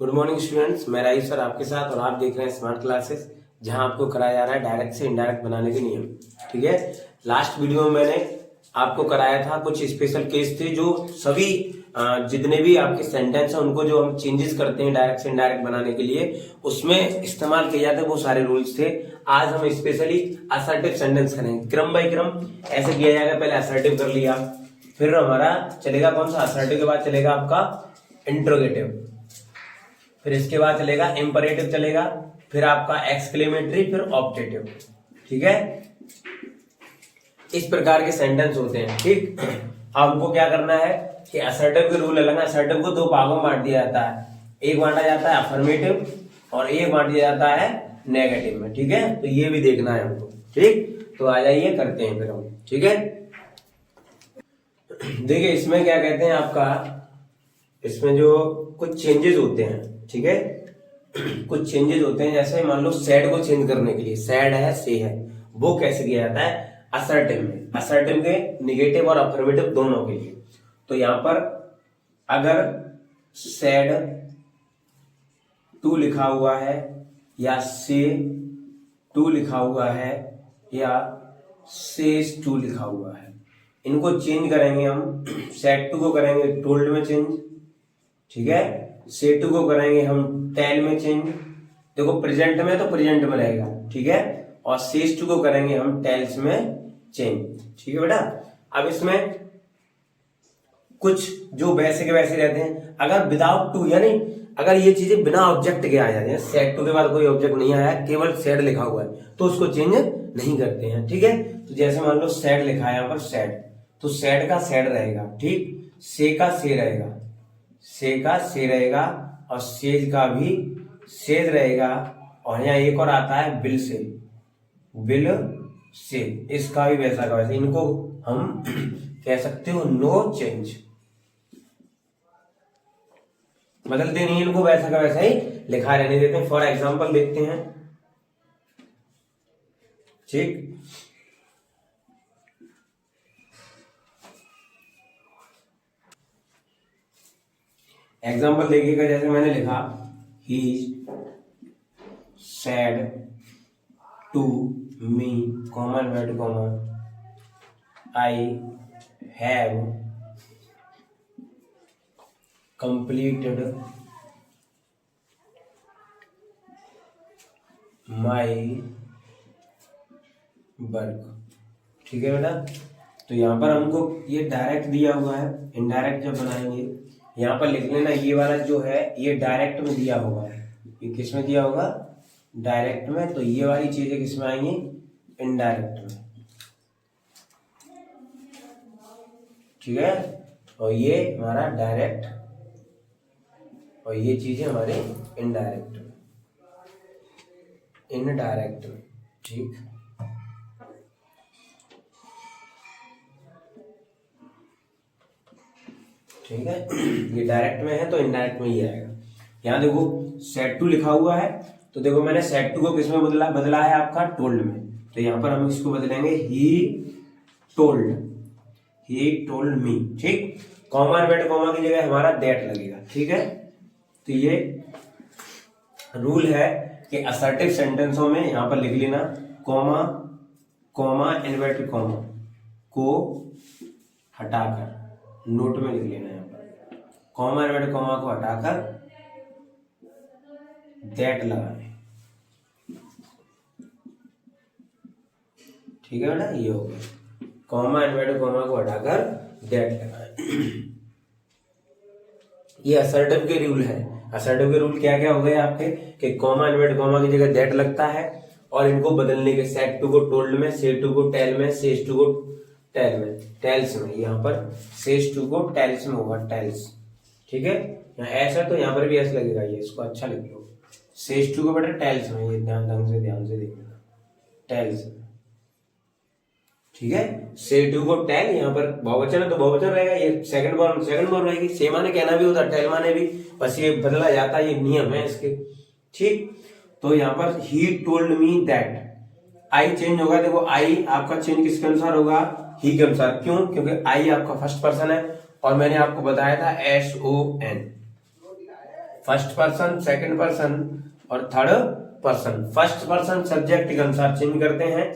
Good morning students, मैं राही sir आपके साथ और आप देख रहे हैं स्मार्ट क्लासेस, जहां आपको कराया जा रहा है डायरेक्ट से इनडायरेक्ट बनाने के नियम। ठीक है, लास्ट वीडियो में मैंने आपको कराया था कुछ स्पेशल केस थे जो सभी जितने भी आपके सेंटेंस हैं उनको जो हम चेंजेस करते हैं डायरेक्ट से इनडायरेक्ट बनाने के लिए उसमें इस्तेमाल किए जाते हैं वो सारे रूल्स थे। आज हम स्पेशली असर्टिव सेंटेंस करेंगे, क्रम बाय क्रम ऐसे किया जाएगा। पहले असर्टिव कर लिया, फिर हमारा चलेगा कौन सा, असर्टिव के बाद चलेगा आपका इंट्रोगेटिव, फिर इसके बाद चलेगा इंपरेटिव चलेगा, फिर आपका एक्सक्लेमेटरी, फिर ऑब्जेक्टिव। ठीक है, इस प्रकार के सेंटेंस होते हैं। ठीक, अब हमको क्या करना है कि असर्टिव के रूल अलग है। असर्टिव को दो भागों में बांट दिया जाता है, एक बांटा जाता है अफर्मेटिव और एक बांट दिया जाता है नेगेटिव में। ठीक है, तो ये भी देखना है हमको। ठीक, तो आ जाइए करते हैं फिर हम। ठीक है, देखिए इसमें क्या कहते हैं आपका, इसमें जो कुछ चेंजेस होते हैं। ठीक है, कुछ चेंजेस होते हैं, जैसे मान लो सैड को चेंज करने के लिए, सैड है से है, वो कैसे किया जाता है असर्टिव में। असर्टिव के निगेटिव और अफर्मेटिव दोनों के लिए। तो यहां पर अगर सैड टू लिखा हुआ है या से टू लिखा हुआ है या सेज टू लिखा हुआ है, इनको चेंज करेंगे हम। सैड टू को करेंगे टोल्ड में चेंज, ठीक है, से टू को करेंगे हम टेल में चेंज। देखो प्रेजेंट में तो प्रेजेंट में रहेगा, ठीक है, और सेज टू को करेंगे हम टेल्स में चेंज। ठीक है बेटा, अब इसमें कुछ जो वैसे के वैसे रहते हैं, अगर विदाउट टू यानी अगर ये चीजें बिना ऑब्जेक्ट के आ जाती हैं, सेड टू के बाद कोई ऑब्जेक्ट नहीं आया, केवल सेड लिखा हुआ है, तो उसको चेंज नहीं करते हैं। ठीक है, तो जैसे मान लो सेड लिखा है यहाँ पर सेड, तो सेड का सेड रहेगा, ठीक, से का से रहेगा, से का से रहेगा, और सेज का भी सेज रहेगा, और यहाँ एक और आता है बिल से, बिल से, इसका भी वैसा का वैसा। इनको हम कह सकते हो नो चेंज, बदलते नहीं, इनको वैसा का वैसा ही लिखा रहने देते हैं। फॉर एग्जाम्पल देखते हैं। ठीक, एग्जाम्पल देखिएगा, जैसे मैंने लिखा he said to me, common word common, I have completed my work। ठीक है बेटा, तो यहाँ पर हमको ये डायरेक्ट दिया हुआ है, इनडायरेक्ट जब बनाएंगे यहाँ पर लिख लेना, ये वाला जो है ये डायरेक्ट में दिया हुआ है, ये किस में दिया होगा, डायरेक्ट में, तो ये वाली चीजें किस में आएंगी, इनडायरेक्ट में। ठीक है, और ये हमारा डायरेक्ट और ये चीजें हमारे इनडायरेक्ट में, इनडायरेक्ट में। ठीक, ठीक है, ये डायरेक्ट में है तो इनडायरेक्ट में ही आएगा। यहाँ देखो सेड टू लिखा हुआ है, तो देखो मैंने सेड टू को किस में बदला है आपका टोल्ड में, तो यहाँ पर हम इसको बदलेंगे he told, he told me. ठीक, कॉमा इन्वर्टेड कॉमा की जगह हमारा दैट लगेगा। ठीक है, तो ये रूल है कि असर्टिव सेंटेंसों में यहां पर लिख लेना कॉमा, कॉमा इन्वर्टेड कॉमा को हटाकर नोट में लिख लेना, यहां पर कॉमा इन्वर्टेड कॉमा को हटाकर दैट लगाना। ठीक है बेटा, ये हो गया, कॉमा इन्वर्टेड कॉमा को हटाकर दैट लगाना। ये असर्टिव के रूल है। असर्टिव के रूल क्या क्या हो गए आपके, कि कॉमा इन्वर्टेड कॉमा की जगह दैट लगता है, और इनको बदलने के सेड टू को टोल्ड में, से टू को टेल में, सेज टू को टेल में, टेल्स में, यहाँ पर सेज टू को टेल्स में होगा, टेल्स। ठीक है, यहाँ ऐसा तो यहाँ पर भी ऐसा लगेगा, ये इसको अच्छा लिख लो, सेज टू को बेटा टेल्स में, ये ध्यान से देखना, टेल्स में। ठीक है, से टू को टेल, यहाँ पर बहुवचन है तो बहुवचन रहेगा, ये सेकंड फॉर्म रहेगी। से माने कहना भी होता है, टेल माने भी, बस ये बदला जाता है, ये नियम है इसके। ठीक, तो यहाँ पर he told me that, I change होगा। देखो आई आपका चेंज किसके अनुसार होगा, ही के अनुसार। क्यों, क्योंकि आई आपका फर्स्ट पर्सन है, और मैंने आपको बताया था SON, first person, second person और third person. First person subject के अनुसार चेंज करते हैं,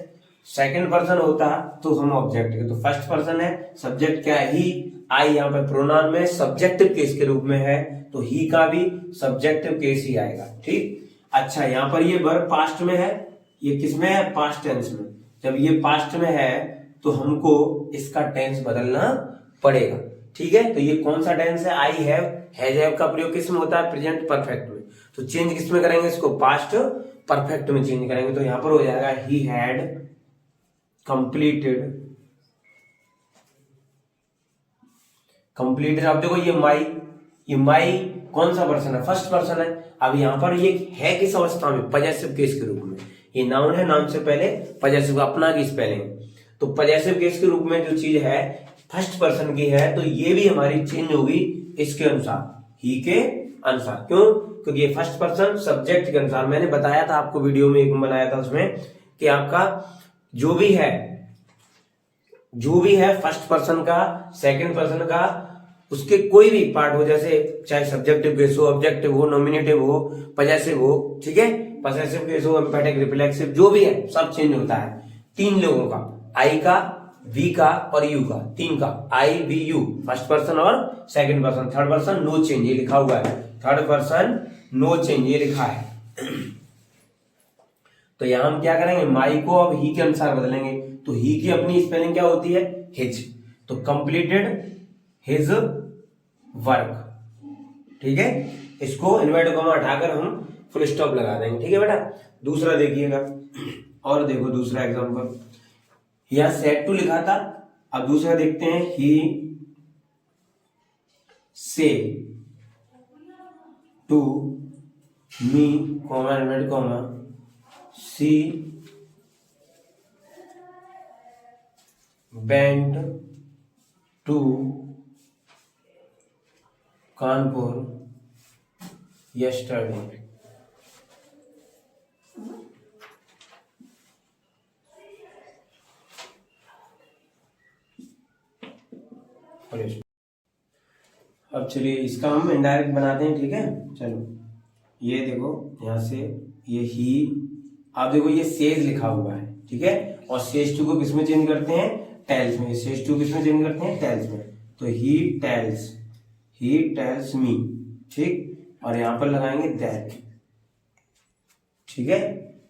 सेकंड पर्सन होता तो हम ऑब्जेक्ट के। तो फर्स्ट पर्सन है, सब्जेक्ट क्या है, ही। आई यहाँ पे प्रोनाउन में सब्जेक्टिव केस के रूप में है, तो ही का भी सब्जेक्टिव केस ही आएगा। ठीक, अच्छा यहाँ पर ये वर्ब पास्ट में है, ये किस में है, पास्ट टेंस में। जब ये पास्ट में है तो हमको इसका टेंस बदलना पड़ेगा। ठीक है, तो ये कौन सा टेंस है, आई हैव। हैव का प्रयोग किस में होता है, प्रेजेंट परफेक्ट में। तो चेंज किस में करेंगे, इसको पास्ट परफेक्ट में चेंज करेंगे। तो यहां पर हो जाएगा ही हैड कंप्लीटेड। कंप्लीटेड, अब देखो ये माई कौन सा पर्सन है, फर्स्ट पर्सन है। अब यहां पर ये है किस अवस्था में, पजेसिव केस के रूप में। ये नाउन है, नाउन से पहले पजेसिव, अपना की स्पेलिंग। तो पजेसिव केस के रूप में जो चीज है फर्स्ट पर्सन की है, तो ये भी हमारी चेंज होगी इसके अनुसार, ही के अनुसार। क्यों, क्योंकि ये फर्स्ट पर्सन सब्जेक्ट के अनुसार। मैंने बताया था आपको, वीडियो में एक बनाया था उसमें, कि आपका जो भी है फर्स्ट पर्सन का, सेकंड पर्सन का, उसके कोई भी पार्ट हो, जैसे चाहे सब्जेक्टिव केस हो, ऑब्जेक्टिव हो, नॉमिनेटिव हो, पजेसिव हो, ठीक है, पजेसिव केस हो, एम्फैटिक, रिफ्लेक्सिव, जो भी है सब चेंज होता है। तीन लोगों का, आई का, वी का और यू का, तीन का, I we you, first person और second person. Third person no change, ये लिखा हुआ है, थर्ड पर्सन नो चेंज, ये लिखा है। तो यहां हम क्या करेंगे, माई को अब ही के अनुसार बदलेंगे। तो ही की अपनी स्पेलिंग क्या होती है, हिज। तो कंप्लीटेड हिज वर्क। ठीक है, इसको इन्वर्टेड कॉमा हटाकर हम फुल स्टॉप लगा देंगे। ठीक है बेटा, दूसरा देखिएगा, और देखो दूसरा एग्जांपल, यहां सेड टू लिखा था, अब दूसरा देखते हैं, he say to me comma inverted comma she went to Kanpur yesterday। अब चलिए इसका हम इनडायरेक्ट बनाते हैं। ठीक है, चलो ये देखो, यहां से ये ही, आप देखो ये सेज लिखा हुआ है। ठीक है, और सेज टू को किसमें चेंज करते हैं, टेल्स में। सेज टू किसमें चेंज करते हैं, टेल्स में। तो ही टेल्स मी। ठीक, और यहां पर लगाएंगे दैट। ठीक है,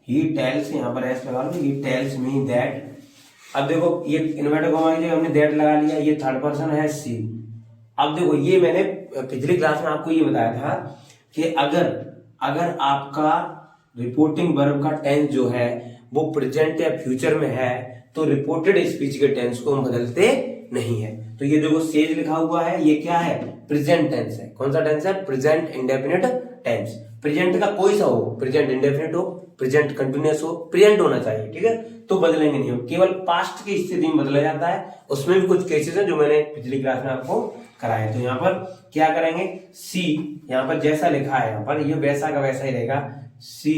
ही टेल्स, यहां पर एस लगा लो, ही टेल्स मी दैट। अब देखो ये इन्वर्टेड कॉमा की जगह हमने दैट लगा लिया, ये थर्ड पर्सन है सी। अब देखो ये मैंने पिछली क्लास में आपको ये बताया था कि अगर आपका रिपोर्टिंग वर्ब का टेंस जो है वो प्रेजेंट या फ्यूचर में है, तो रिपोर्टेड स्पीच के टेंस को हम बदलते नहीं है। तो ये देखो सेज लिखा हुआ है, ये क्या है, प्रेजेंट टेंस है। कौन सा टेंस है, प्रेजेंट इंडेफिनिट टेंस। प्रेजेंट का कोई सा हो, प्रेजेंट इंडेफिनिट हो, प्रेजेंट कंटिन्यूअस हो, प्रेजेंट होना चाहिए। ठीक है, तो बदलेंगे नहीं हम, केवल पास्ट की स्थिति में बदला जाता है। उसमें भी कुछ केसेस हैं जो मैंने पिछली क्लास में आपको कराए। तो यहाँ पर क्या करेंगे, सी, यहाँ पर जैसा लिखा है यहाँ पर, ये वैसा का वैसा ही रहेगा, सी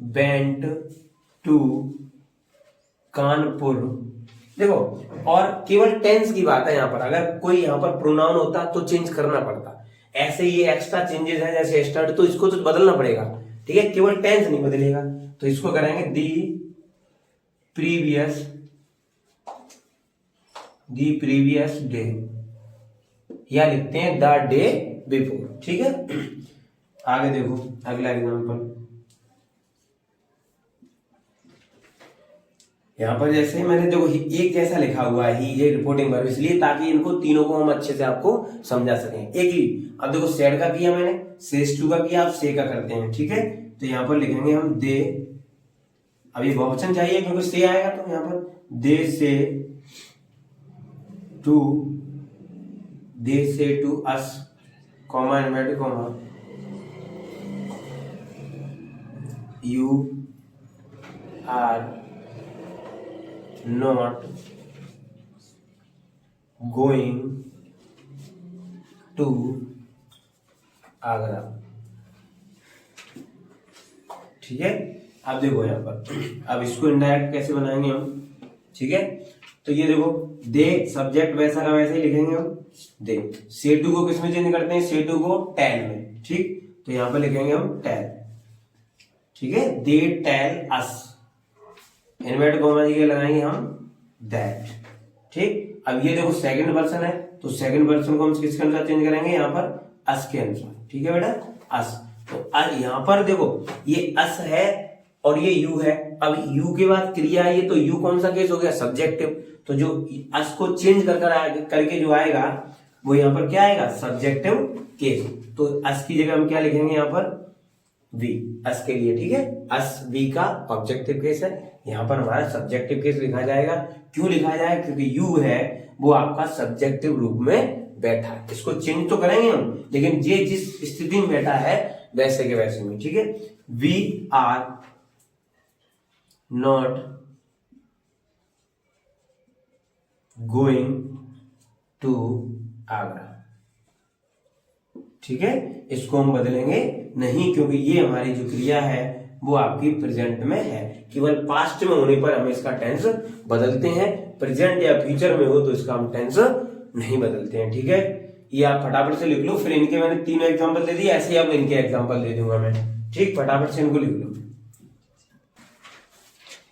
वेंट टू कानपुर। देखो, और केवल टेंस की बात है यहाँ पर। अगर कोई यहाँ पर प्रोनाउन होता तो चेंज करना पड़ता, ऐसे ये एक्स्ट्रा चेंजेस हैं जैसे स्टार्ट, तो इसको तो बदलना पड़ेगा। ठीक है, केवल टेंस नहीं बदलेगा। तो इसको करेंगे दी प्रीवियस डे, या लिखते हैं द डे बिफोर। ठीक है, आगे देखो अगला एग्जांपल, यहां पर जैसे मैंने देखो एक जैसा लिखा हुआ है, ये रिपोर्टिंग वर्ब, इसलिए ताकि इनको तीनों को हम अच्छे से आपको समझा सकें। एक ही, अब देखो सेड का किया मैंने, सेज टू का किया, आप से का करते हैं। ठीक है, तो यहां पर लिखेंगे हम दे, अब ये बहुवचन चाहिए क्योंकि से आएगा, तो यहां पर they say to us comma inverted comma you are not going to Agra. ठीक है, अब देखो यहाँ पर, अब इसको इनडायरेक्ट कैसे बनाएंगे हम। ठीक है, तो ये देखो दे सब्जेक्ट वैसा का वैसा ही लिखेंगे हम। दे से टू को किसमें चेंज करते हैं, से टू को टेल में। ठीक, तो यहां पर लिखेंगे हम टेल, ठीक है। They tell us, inverted comma की लगाएंगे हम दैट, ठीक। अब ये देखो सेकंड पर्सन है, तो सेकंड पर्सन को हम किसके अनुसार चेंज करेंगे, यहाँ पर अस के अनुसार, ठीक है बेटा, अस। तो यहाँ पर देखो ये अस है और ये यू है। अब यू के बाद क्रिया है ये, तो यू कौन सा केस हो गया, सब्जेक्टिव। तो जो अस को चेंज करके जो आएगा वो यहाँ पर क्या आएगा, सब्जेक्टिव केस। तो अस की जगह हम क्या लिखेंगे यहाँ पर, वी, अस के लिए, ठीक है। अस वी का ऑब्जेक्टिव केस है, यहाँ पर हमारा सब्जेक्टिव केस लिखा जाएगा। क्यों लिखा जाएगा, क्योंकि यू है वो आपका सब्जेक्टिव रूप में बैठा है। इसको चेंज तो करेंगे हम, लेकिन ये जिस स्थिति में बैठा है वैसे के वैसे में, ठीक है। We are not going to Agra, ठीक है। इसको हम बदलेंगे नहीं, क्योंकि ये हमारी जो क्रिया है वो आपकी प्रेजेंट में है। केवल पास्ट में होने पर हम इसका टेंस बदलते हैं, प्रेजेंट या फ्यूचर में हो तो इसका हम टेंस नहीं बदलते हैं, ठीक है। ये आप फटाफट से लिख लो, फिर इनके मैंने तीनों एग्जांपल दे दिए, ऐसे ही अब इनके एग्जांपल दे दूंगा मैं, ठीक। फटाफट से इनको लिख लो।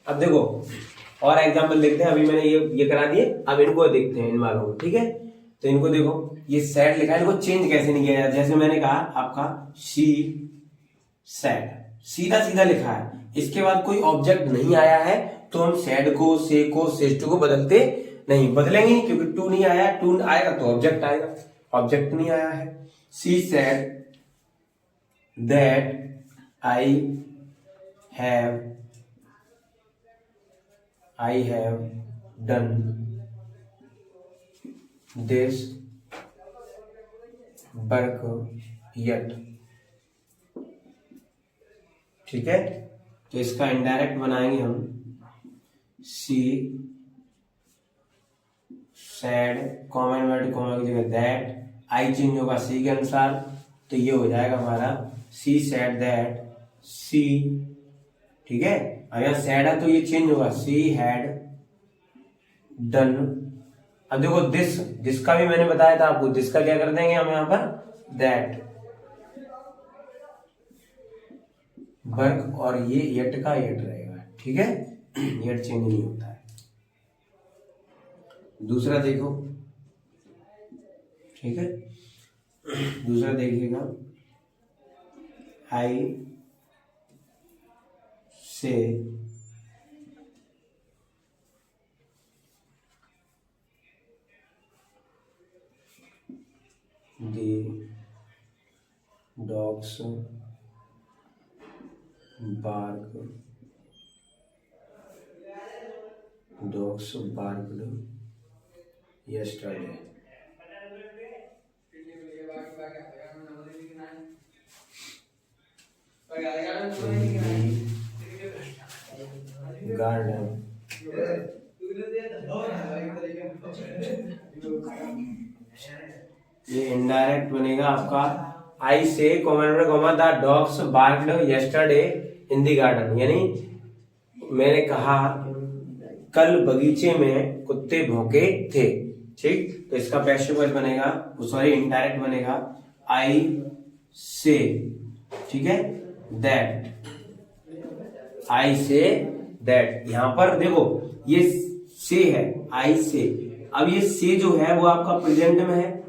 अब देखो और एग्जांपल देखते हैं, अभी मैंने ये करा दिए, अब इनको देखते हैं इन वालों को, ठीक है। तो इनको देखो, ये सैड लिखा है, इनको चेंज कैसे नहीं किया जाता। जैसे मैंने कहा आपका शी सैड, सीधा सीधा लिखा है, इसके बाद कोई ऑब्जेक्ट नहीं आया है तो हम सैड को, से को, सेज टू को बदलते नहीं, बदलेंगे नहीं, क्योंकि टू नहीं आया, टू आएगा तो ऑब्जेक्ट आएगा, ऑब्जेक्ट नहीं आया है। She said that I have done this work yet, ठीक है। तो इसका इनडायरेक्ट बनाएंगे हम, सी सैड, कॉमा इन्वर्टेड कॉमा की जगह दैट, आई चेंज होगा सी के अनुसार, तो ये हो जाएगा हमारा सी सैड दैट सी, ठीक है। अब यहाँ सैड है तो ये चेंज होगा, सी हैड डन। अब देखो दिस का भी मैंने बताया था आपको, दिस का क्या कर देंगे हम यहाँ पर, दैट वर्क, और ये यट का यट रहेगा, ठीक है। यट चेंज नहीं होता है। दूसरा देखो, ठीक है, दूसरा देखिएगा, आई से the dogs barked yesterday. Garden. ये इनडायरेक्ट बनेगा आपका, I say comma the dogs barked yesterday in the garden, यानी मैंने कहा कल बगीचे में कुत्ते भौंके थे, ठीक। तो इसका पैसिव वॉइस बनेगा, सॉरी इनडायरेक्ट बनेगा, आई से, ठीक है, दैट, आई से दैट। यहां पर देखो ये से है, आई से। अब ये से जो है वो आपका प्रेजेंट में है,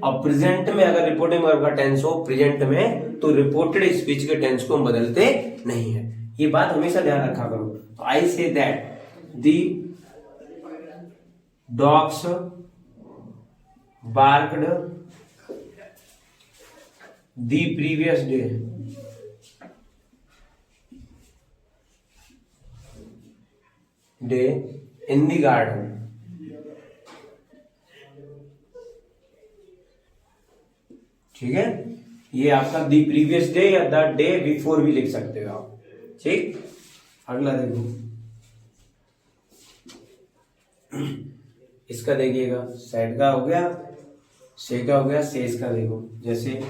और प्रेजेंट में अगर रिपोर्टिंग वर्ब का टेंस हो प्रेजेंट में, तो रिपोर्टेड स्पीच के टेंस को हम बदलते नहीं है। ये बात हमेशा ध्यान रखा करो। तो I say that the dogs barked the previous day in the garden, ठीक है। ये आपका दी प्रीवियस डे या द डे बिफोर भी लिख सकते हो आप, ठीक। अगला देखो, इसका देखिएगा, सैड का हो गया, से का हो गया, सेज का देखो, जैसे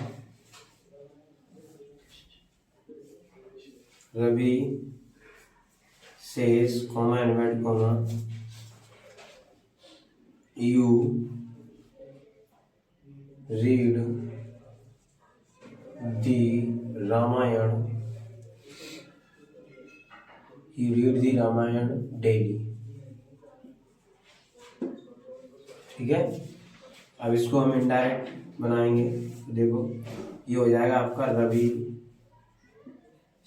Ravi says comma inverted comma you read the Ramayana, he read the Ramayana daily. ठीक है, अब इसको हम इनडायरेक्ट बनाएंगे। तो देखो ये हो जाएगा आपका रवि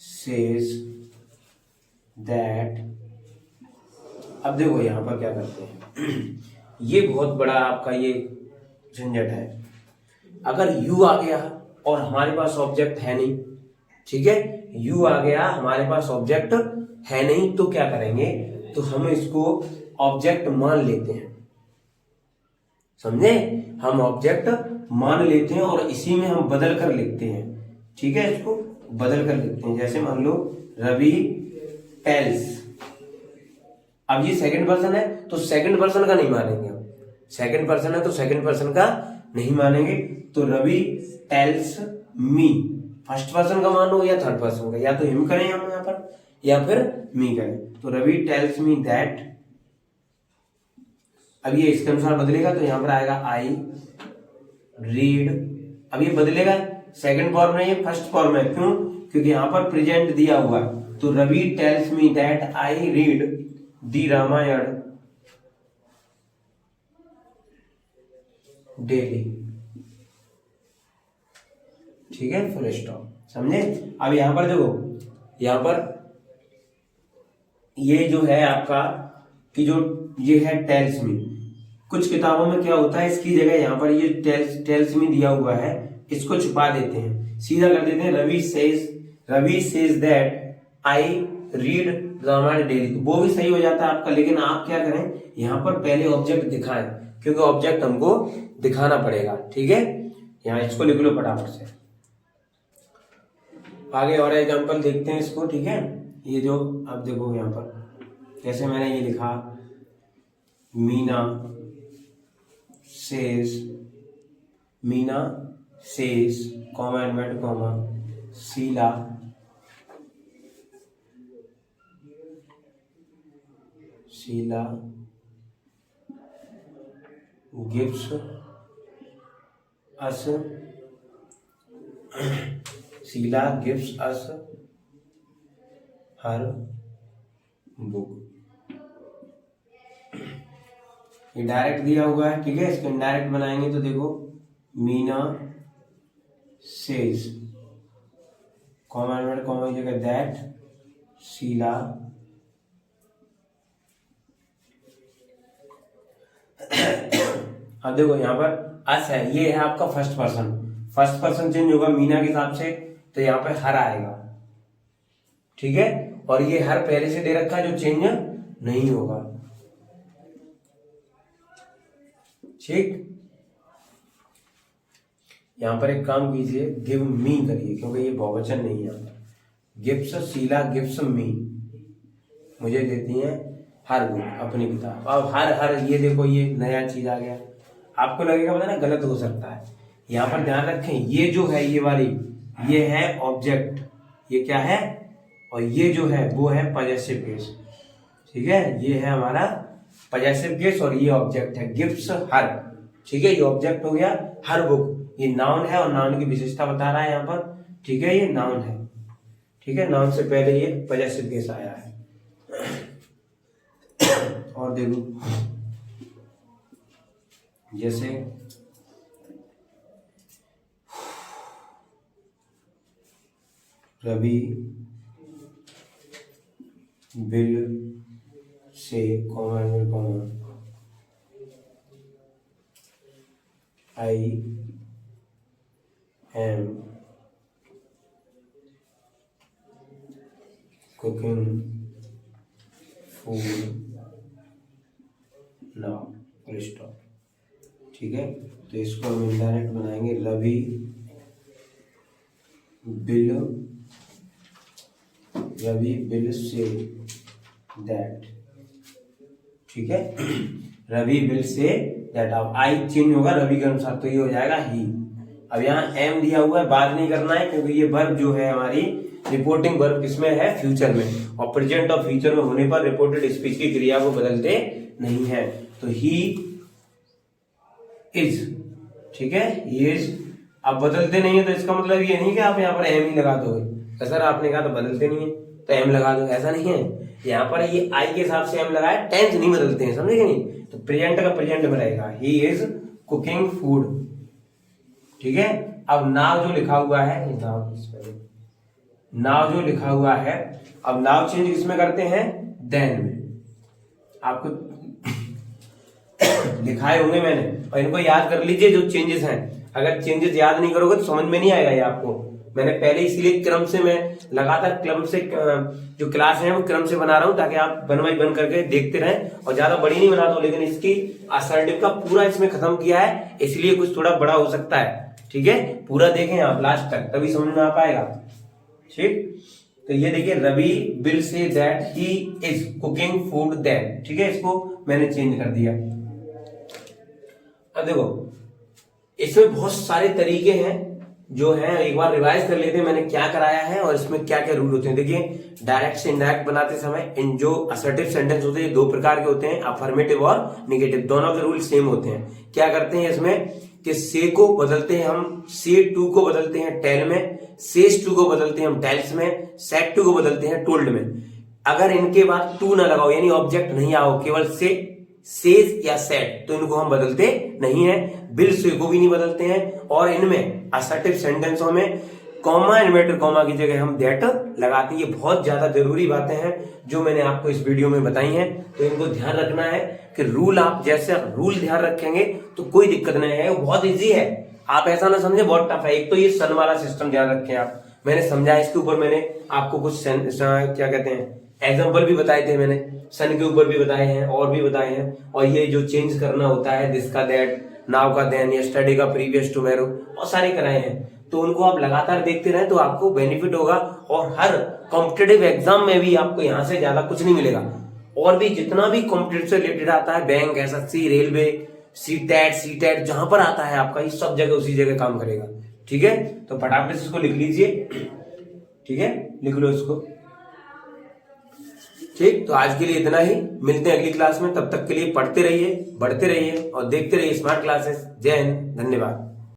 सेज दैट। अब देखो यहाँ पर क्या करते हैं ये बहुत बड़ा आपका ये झंझट है। अगर यू आ गया और हमारे पास ऑब्जेक्ट है नहीं, ठीक है, यू आ गया हमारे पास ऑब्जेक्ट है नहीं, तो क्या करेंगे, तो हम इसको ऑब्जेक्ट मान लेते हैं। समझे, हम ऑब्जेक्ट मान लेते हैं और इसी में हम बदल कर लिखते हैं। ठीक है, इसको बदल कर लिखते हैं। जैसे मान लो रवि टेल्स। अब ये सेकंड पर्सन है तो सेकंड पर्सन का नहीं मानेंगे हम। सेकंड पर्सन है तो सेकंड पर्सन का नहीं मानेंगे। तो Ravi tells me, first person का मानो या थर्ड पर्सन का, या तो हिम करें हम यहाँ पर या फिर मी करें। तो रवि टेल्स मी दैट। अब ये इसके अनुसार बदलेगा तो यहाँ पर आएगा आई रीड। अब ये बदलेगा, सेकंड फॉर्म में, ये फर्स्ट फॉर्म है। क्यों? क्योंकि यहाँ पर प्रेजेंट दिया हुआ है। तो Ravi tells me that I read the Ramayana daily. ठीक है, फुल स्टॉप। समझे। अब यहां पर देखो, यहां पर ये जो है आपका कि जो ये है टेल्स मी, कुछ किताबों में क्या होता है, इसकी जगह यहां पर ये टेल्स मी दिया हुआ है, इसको छुपा देते हैं, सीधा कर देते हैं Ravi says that I read Ramayana daily. तो वो भी सही हो जाता है आपका। लेकिन आप क्या करें, यहां पर पहले ऑब्जेक्ट दिखाएं, क्योंकि ऑब्जेक्ट हमको दिखाना पड़ेगा। ठीक है, यहां इसको लिख लो फटाफट से। आगे और एग्जांपल देखते हैं इसको। ठीक है, ये जो अब देखो यहाँ पर कैसे मैंने ये लिखा, Meena says comma and comma Sheela gives us her book. ये डायरेक्ट दिया हुआ है। ठीक है, इसको इनडायरेक्ट बनाएंगे तो देखो मीना सेज कॉमा की जगह दैट शीला अब देखो यहाँ पर अस है, ये है आपका फर्स्ट पर्सन चेंज होगा मीना के हिसाब से, तो यहाँ पे हर आएगा। ठीक है, और ये हर पहले से दे रखा है जो चेंज नहीं होगा। ठीक, यहां पर एक काम कीजिए, गिव मी करिए, क्योंकि ये बहुवचन नहीं है। गिव्स शीला गिव्स मी, मुझे देती हैं हर बुक, अपनी किताब। अब हर ये देखो ये नया चीज आ गया। आपको लगेगा पता ना गलत हो सकता है, यहाँ पर ध्यान रखें, ये जो है ये वाली ये है ऑब्जेक्ट, ये क्या है, और ये जो है वो है पॉजेसिव केस। ठीक है, ये है हमारा पॉजेसिव केस और ये ऑब्जेक्ट है गिव्स हर। ठीक है, ये ऑब्जेक्ट हो गया हर बुक, ये नाउन है और नाउन की विशेषता बता रहा है यहाँ पर। ठीक है, ये नाउन है। ठीक है, नाउन से पहले ये पॉजेसिव केस आया है। और देखो जैसे Ravi will say comma I am cooking food now, full stop. ठीक है, तो इसको हम इनडायरेक्ट बनाएंगे, रवि विल से दैट। ठीक है, रवि विल से दैट। अब आई चेंज होगा रवि के अनुसार, तो ये हो जाएगा ही। अब यहाँ एम दिया हुआ है, बात नहीं करना है, क्योंकि ये वर्ब जो है हमारी रिपोर्टिंग वर्ब किसमें है, फ्यूचर में, और प्रेजेंट और फ्यूचर में होने पर रिपोर्टेड स्पीच की क्रिया को बदलते नहीं है। तो ही इज, ठीक है, ही इज अब बदलते नहीं है तो इसका मतलब ये नहीं कि आप यहाँ पर एम ही लगा दोगे। सर आपने कहा तो बदलते नहीं है तो एम लगा दो, ऐसा नहीं है। यहाँ पर ये आई के हिसाब से एम लगाया, टेंस नहीं बदलते हैं, समझे कि नहीं। तो प्रेजेंट का प्रेजेंट में रहेगा, ही इज कुकिंग फूड, ठीक है। अब नाउ जो लिखा हुआ है, नाउ जो लिखा हुआ है, अब नाउ चेंज किसमें करते हैं, देन में। आपको लिखाए होंगे मैंने, और इनको याद कर लीजिए जो चेंजेस हैं। अगर चेंजेस याद नहीं करोगे तो समझ में नहीं आएगा ये आपको। मैंने पहले इसीलिए क्रम से, मैं लगातार क्रम से जो क्लास है वो क्रम से बना रहा हूं ताकि आप वन बाई वन करके देखते रहें, और ज्यादा बड़ी नहीं बनाता हूं, लेकिन इसकी असर्टिव का पूरा इसमें खत्म किया है, इसलिए कुछ थोड़ा बड़ा हो सकता है, ठीक है। पूरा देखें आप लास्ट तक, तभी समझ में आ पाएगा, ठीक। तो ये देखिए, Ravi will say that he is cooking food then, ठीक है। इसको मैंने चेंज कर दिया। अब देखो इसमें बहुत सारे तरीके हैं जो हैं, एक बार रिवाइज कर लेते हैं मैंने क्या कराया है और इसमें क्या क्या रूल होते हैं। देखिए, डायरेक्ट से इनडायरेक्ट बनाते समय इन जो असर्टिव सेंटेंस होते हैं दो प्रकार के होते हैं, अफर्मेटिव और नेगेटिव, दोनों के रूल सेम होते हैं। क्या करते हैं इसमें कि से को बदलते हैं हम, से टू को बदलते हैं टेल में, सेज टू को बदलते हैं हम टेल्स में, सेट टू को बदलते हैं टोल्ड में। अगर इनके बाद टू ना लगाओ, यानी ऑब्जेक्ट नहीं आओ, केवल से, सेज या सेट, तो इनको हम बदलते नहीं है। बिल से को भी नहीं बदलते हैं, और इनमें असर्टिव सेंटेंसों में कॉमा, इन्वर्टेड कॉमा की जगह हम दैट लगाते हैं। ये बहुत ज्यादा जरूरी बातें हैं जो मैंने आपको इस वीडियो में बताई हैं, तो इनको ध्यान रखना है कि रूल, आप जैसे रूल ध्यान रखेंगे तो कोई दिक्कत नहीं है, वो बहुत इजी है। आप ऐसा ना समझे बहुत टफ है। एक तो ये सन वाला सिस्टम ध्यान रखें आप, मैंने समझा, इसके ऊपर मैंने आपको कुछ क्या कहते हैं एग्जाम्पल भी बताए थे, मैंने सन के ऊपर भी बताए हैं और भी बताए हैं। और ये जो चेंज करना होता है, दिस का दैट, नाउ का देन, यस्टरडे का प्रीवियस टुमारो, और सारे कराए हैं। तो उनको आप लगातार देखते रहे तो आपको बेनिफिट होगा, और हर कॉम्पिटेटिव एग्जाम में भी आपको यहाँ से ज्यादा कुछ नहीं मिलेगा। और भी जितना भी कॉम्पिटेटिव से रिलेटेड आता है, बैंक, एसएससी, रेलवे, सीटेट जहां पर आता है आपका, ये सब जगह उसी जगह काम करेगा, ठीक है। तो फटाफट से इसको लिख लीजिए, ठीक है, लिख लो इसको, ठीक। तो आज के लिए इतना ही, मिलते हैं अगली क्लास में। तब तक के लिए पढ़ते रहिए, बढ़ते रहिए और देखते रहिए स्मार्ट क्लासेस। जय हिंद, धन्यवाद।